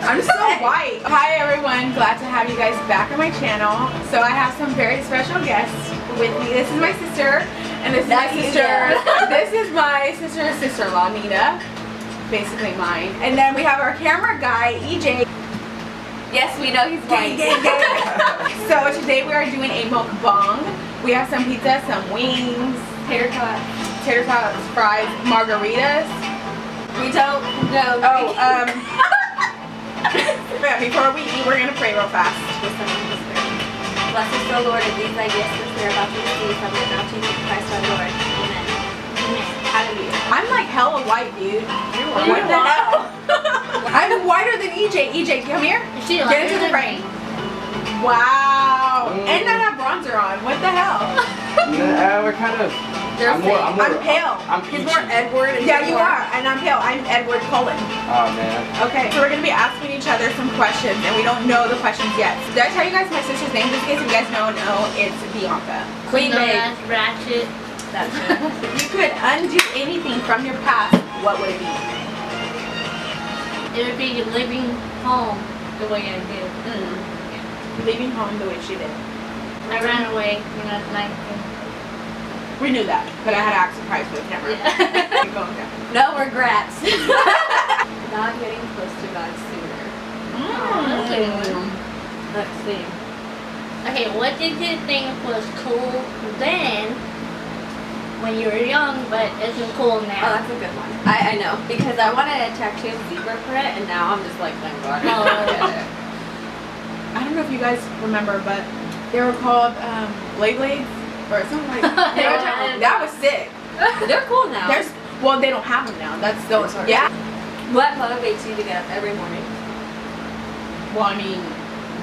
I'm so white. Hi everyone, glad to have you guys back on my channel. So I have some very special guests with me. This is my sister, and this is my sister. This is my sister-in-law, Nita. Basically mine. And then we have our camera guy, EJ. Yes, we know he's white. So today we are doing a mukbang. We have some pizza, some wings, tater tots, fries, margaritas. We don't know. Oh, yeah, before we eat, we're gonna pray real fast. Bless us, O Lord, and these thy gifts which we are about to receive from the bounty of Christ our Lord. Amen. Amen. Hallelujah. I'm like hella white, dude. What the hell? I'm whiter than EJ. EJ, come here. Get into the frame. Wow. And I have bronzer on. What the hell? We're kind of. I'm pale. He's more Edward. Yeah, you are. And I'm pale. I'm Edward Cullen. Oh, man. Okay, so we're going to be asking each other some questions, and we don't know the questions yet. Did I tell you guys my sister's name? Just in case you guys don't know, it's Bianca. Queen Babe. That's Ratchet. That's it. If you could undo anything from your past, what would it be? It would be living home the way I did. Leaving home the way she did. I ran away when I was 19. We knew that, but I had to act surprised for the camera. Keep going down. No regrets. Not getting close to God sooner. Let's see. Okay, what did you think was cool then when you were young, but isn't cool Oh, now? that's a good one. I know, because I wanted a tattoo of zebra print, and now I'm just like, thank God. I don't know if you guys remember, but they were called Blade Blades or something like that. That was sick. They're cool now. Well, they don't have them now. That's still yeah. What motivates you to get up every morning? Well, I mean,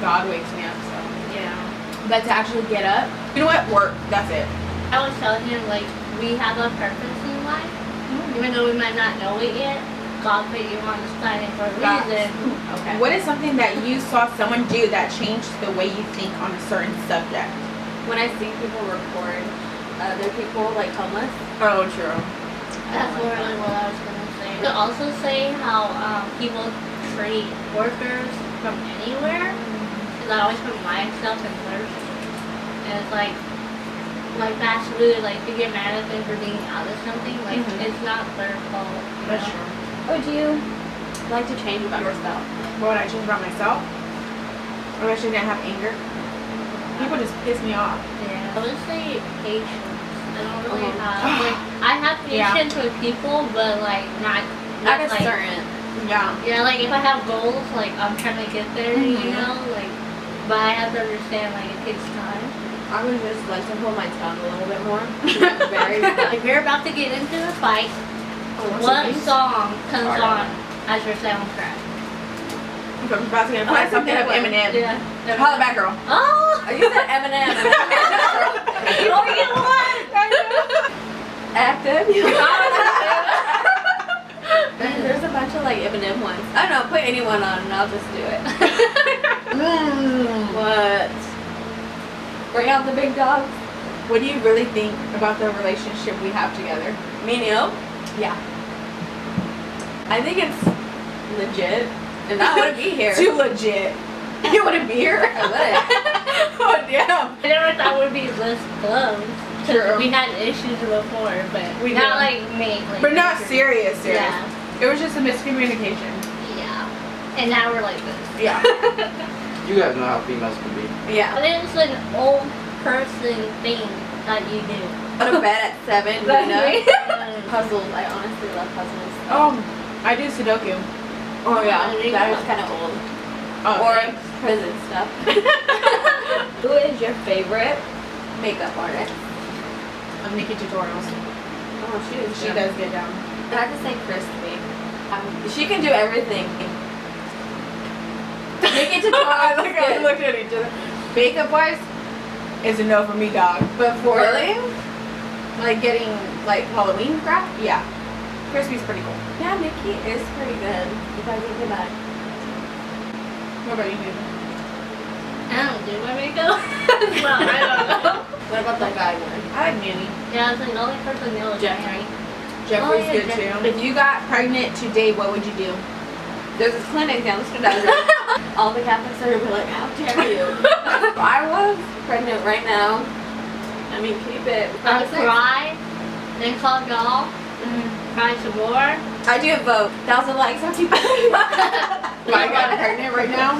God wakes me up, so. Yeah. But to actually get up, you know what? Work. That's it. I was telling him, like, we have a purpose in life. Even though we might not know it yet, God put you on this planet for a reason. Okay. What is something that you saw someone do that changed the way you think on a certain subject? When I see people record other people, like homeless. Oh, true. That's literally what I was going to say. To also say how people treat workers from anywhere. Because I always put myself in first. And it's like fast food, like you get mad at them for being out of something, like it's not their fault. That's true. What would you like to change about yourself? What would I change about myself? I wish I didn't have anger. People just piss me off. Yeah. I would say patience. I don't really have, like, I have patience with people, but like not At a like, certain. Yeah. yeah, like if I have goals, like I'm trying to get there, you know, like, but I have to understand, like, it takes time. I would just like to hold my tongue a little bit more. Very. If you're about to get into a fight, what song comes on as your soundtrack? If I'm about to get a something of Eminem. Yeah. Holla back, girl. Oh! You said Eminem. You only get one! Active. There's a bunch of like Eminem ones. I don't know. Put anyone on, and I'll just do it. What? Bring out the big dogs. What do you really think about the relationship we have together? Me and you? Yeah. I think it's legit, and I wouldn't be here. Too legit. You wouldn't be here? I wouldn't. Oh, damn. I never thought we'd be this close. True. We had issues before, but We not do. like me. Like, But not serious. Yeah. It was just a miscommunication. Yeah. And now we're like this. Yeah. You guys know how females can be. Yeah. But it's an old person thing that you do. Go to bed at 7, you That's know? me. Puzzles. I honestly love puzzles. I do Sudoku. Oh yeah, There you that go. is kind of old. Oh, Or okay. prison stuff. Who is your favorite makeup artist? Nikki Tutorials. Oh, She does get down. I have to say Crispy. She can do everything. Nikki Tutorials. I looked at each other. Makeup wise, is a no for me, dog. But for Really? like getting like Halloween crap, yeah. Crispy's pretty cool. Yeah, Nikki is pretty good. If I think about it. What about you, dude? I don't do my makeup. So I don't know. What about the guy one? I like Manny. Yeah, it's like the only person I know is Jeffrey. Jeffrey's yeah, good Jeffrey. too. If you got pregnant today, what would you do? There's this clinic down the street. All the Catholics are gonna be like, how dare you? If I was pregnant right now, I mean, keep it. I would cry, then call y'all, cry some more. I do vote. 1,000 likes on people. If I got pregnant right now,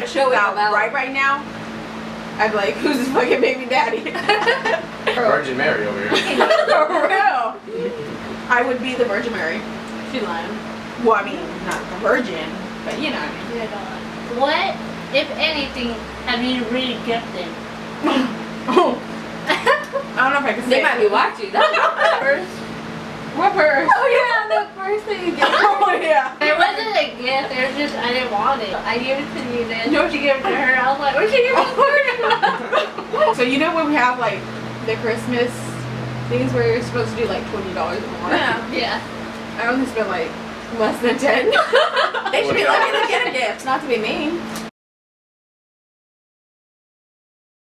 Show it now, about. right now, I'd be like, who's this fucking baby daddy? Virgin Mary over here. For real. I would be the Virgin Mary. She lying. Well, I mean, not the virgin, but you know what I mean. What, if anything, have you really gifted? I don't know if I can say They might be watching. That's First, What purse? Oh yeah, the first thing you get. Oh yeah. it wasn't a gift, it was just, I didn't want it. I gave it to you then. No, she gave it to her. I was like, where'd she give it to her? So you know when we have like the Christmas things where you're supposed to do like $20 or more? Yeah. Yeah. I only spent like less than 10. They should be lucky to get a gift, not to be mean.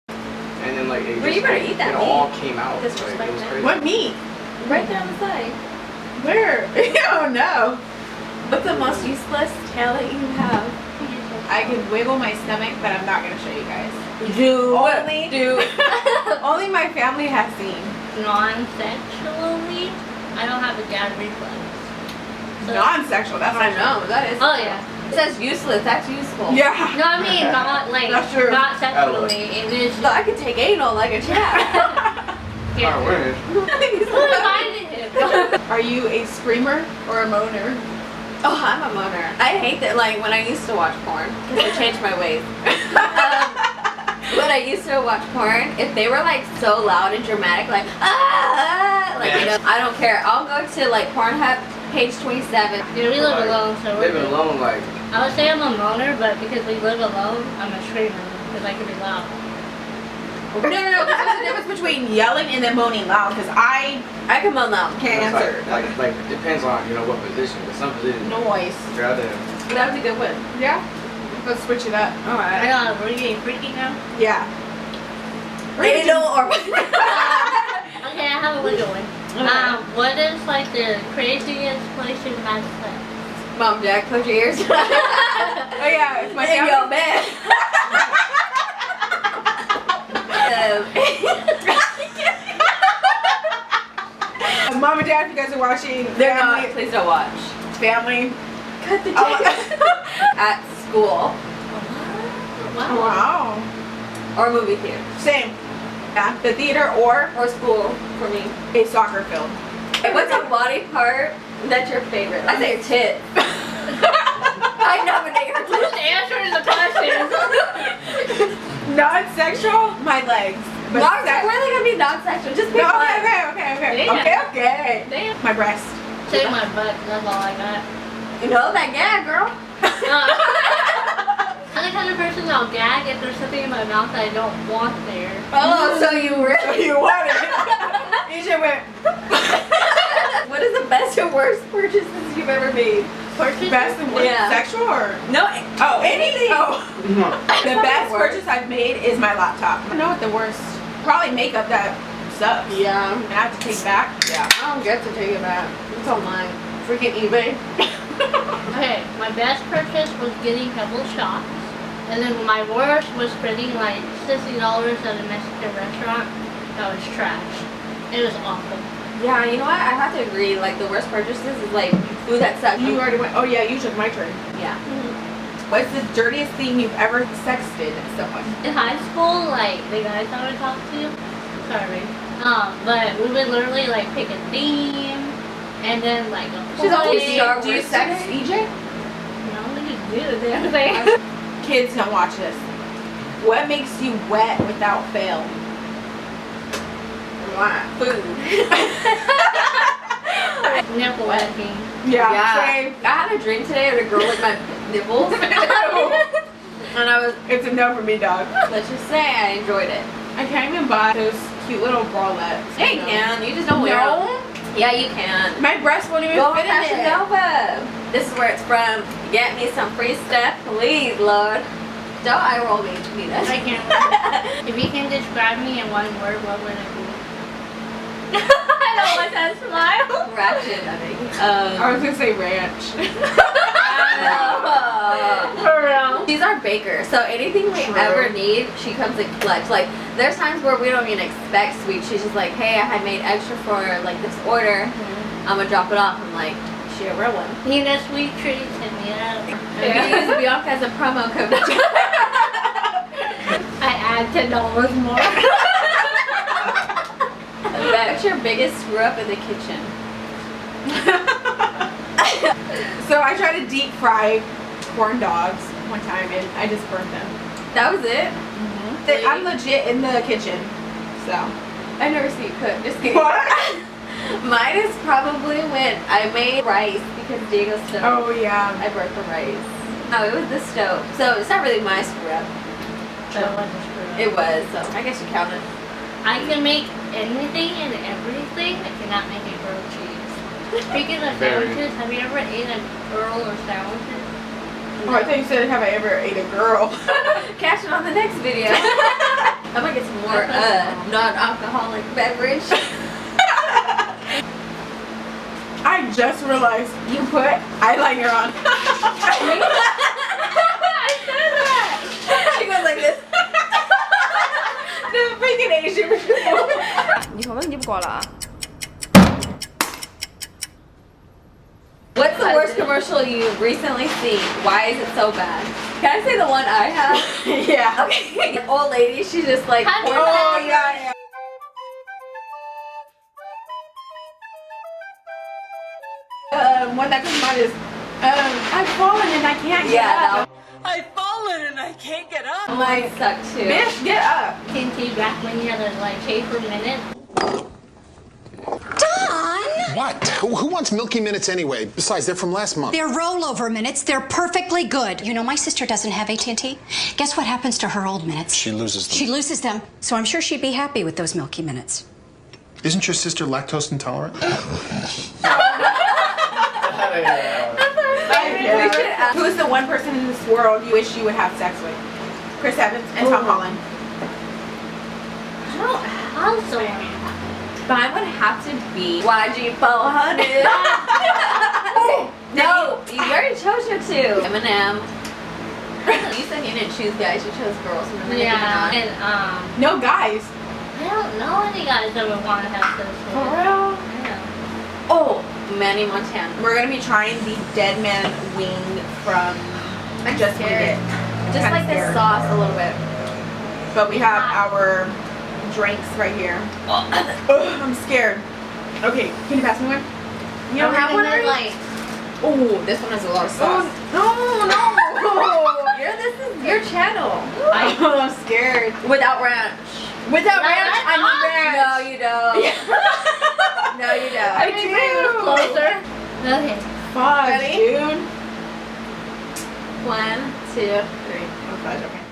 And then like it Well, you just, better eat that it meat. all came out. Like, it was Disrespect crazy. What meat? Right there on the side. Where? Oh no. What's the most useless talent you have? I can wiggle my stomach, but I'm not gonna show you guys. Do. Only- Do. Only my family has seen. Non-sexually, I don't have a dad reflex. So- Non-sexual. That's I not know, that is. Oh yeah. It says useless, that's useful. Yeah. No, I mean not like, That's true. not sexually. It is So I could take anal like a chat. Alright, women. Who invited him? Are you a screamer or a moaner? Oh, I'm a moaner. I hate that, like, when I used to watch porn, because I changed my ways. When I used to watch porn, if they were, like, so loud and dramatic, like, like, you know, I don't care. I'll go to, like, Pornhub, page 27. Yeah, we live alone, so we're Living good. alone, like, I would say I'm a moaner, but because we live alone, I'm a screamer because I can be loud. No. There's a difference between yelling and then moaning loud. Because I I can moan loud. can't it's answer. like depends on what position. But some positions, Noise. rather. That was a good one. Yeah. Let's switch it up. I Alright. know, we're getting freaky now. Yeah. Anal or. Okay, I have a wiggle one. What is like the craziest place you've had sex? Mom, Jack, close your ears. Oh yeah, it's my Hey, family. yo, man. Mom and Dad, if you guys are watching, They're not. family, Please don't watch. family. Cut the Oh. At school Wow. or movie theater Same. Yeah, the theater or or school for me. a soccer field. Hey, what's a body part that's your favorite? I say tit. I nominate her Who's tit. answering the question? Non-sexual, my legs. But Not sex- we're gonna be non-sexual. Just pick No, one. okay. Damn. My breast. Take my butt, that's all I got. You know that gag, girl. I'm the kind of person that'll gag if there's something in my mouth that I don't want there. Oh, so you So really? you want it. You should went. What is the best and worst purchases you've ever made? Purchase? Best and worst. Yeah. Sexual or? No. Oh, anything. Oh. The best Worst. purchase I've made is my laptop. I don't know what the worst. Probably makeup that sucks. Yeah. And I have to take back. Yeah. I don't get to take it back. It's on mine. Freaking eBay. Okay, my best purchase was getting Pebble shots. And then my worst was spending like $60 at a Mexican restaurant. That was trash. It was awful. Yeah, you know what? I have to agree. Like, the worst purchases is like food that sucks. You already went. Oh yeah, you took my turn. Yeah. What's the dirtiest thing you've ever sexted someone? In high school, like the guys I would talk to, sorry, but we would literally like pick a theme, and then like a She's always play. sharp. Do you sex EJ? No, we just do the damn thing. Kids, don't watch this. What makes you wet without fail? Food. Nipple wetting. Yeah. Same. I had a dream today of a girl licked my nipples. And I was, It's a no for me, dog. let's just say I enjoyed it. I can't even buy those cute little bralettes. Yeah, you can. You just don't wear them. No. Yeah, you can. My breast won't even Go on fit in Fashion it. Nova. This is where it's from. Get me some free stuff, please, Lord. Don't eye roll me, Nina. I can't. If you can describe me in one word, what would it be? I don't want that smile. Ratchet, I think. I was gonna say ranch. For real. She's our baker, so anything we True. ever need, she comes in clutch. Like, there's times where we don't even expect sweets. She's just like, hey, I had made extra for like this order. I'm gonna drop it off. I'm like, she a real one. Need a sweet treat, hit me up. And we use Bianca as a promo code. I add $10 more. What's your biggest screw up in the kitchen? So I tried to deep fry corn dogs one time and I just burnt them. That was it? I'm legit in the kitchen, so. I never see you cook. Just kidding. What? Mine is probably when I made rice because Diego's stove. Oh yeah. I burnt the rice. No, it was the stove. So it's not really my screw up. It was, so I guess you count it. I can make anything and everything. I cannot make a grilled cheese. Speaking of Very. sandwiches, have you ever eaten a grilled or sandwiches? Oh, I thought you said, have I ever ate a girl? Catch it on the next video. I'm gonna get some more non-alcoholic beverage. I just realized you put eyeliner on. I said that. She goes like this. The freaking Asian people. 你头发你不刮了啊？ What's the worst commercial you've recently seen? Why is it so bad? Can I say the one I have? Yeah. Okay. The old lady, she's just like, How do you- Oh yeah, yeah. One that comes to mind is, I've fallen and I can't get yeah, up. I've fallen and I can't get up. mine suck too. Bitch, get up. TNT back when you had to like pay per minute. What? Who wants Milky Minutes anyway? Besides, they're from last month. They're rollover minutes. They're perfectly good. You know, my sister doesn't have AT&T. Guess what happens to her old minutes? She loses them. She loses them. So I'm sure she'd be happy with those Milky Minutes. Isn't your sister lactose intolerant? Who's the one person in this world you wish you would have sex with? Chris Evans and Tom Holland. How so? Mine would have to be YG 400. No, you already chose your two. Eminem. You said you didn't choose guys, you chose girls. Remember Nicki Yeah, Minaj? and No guys. I don't know any guys that would want to have sex with. For real? Yeah. Oh, Manny Montana. We're gonna be trying the Dead Man wing from Just Eat It. Just Kinda like this scared. sauce a little bit. But we have our drinks right here. Ugh, I'm scared. Okay, can you pass me one? You don't have one already? like. Oh, this one has a lot of Oh, sauce. no. This is your channel. I'm scared. Without ranch. Without Not ranch, I need ranch. No, you don't. No, you don't. I Can you bring it do. closer? Okay. Fuck, Ready? dude. 1, 2, 3. Oh, fudge, okay.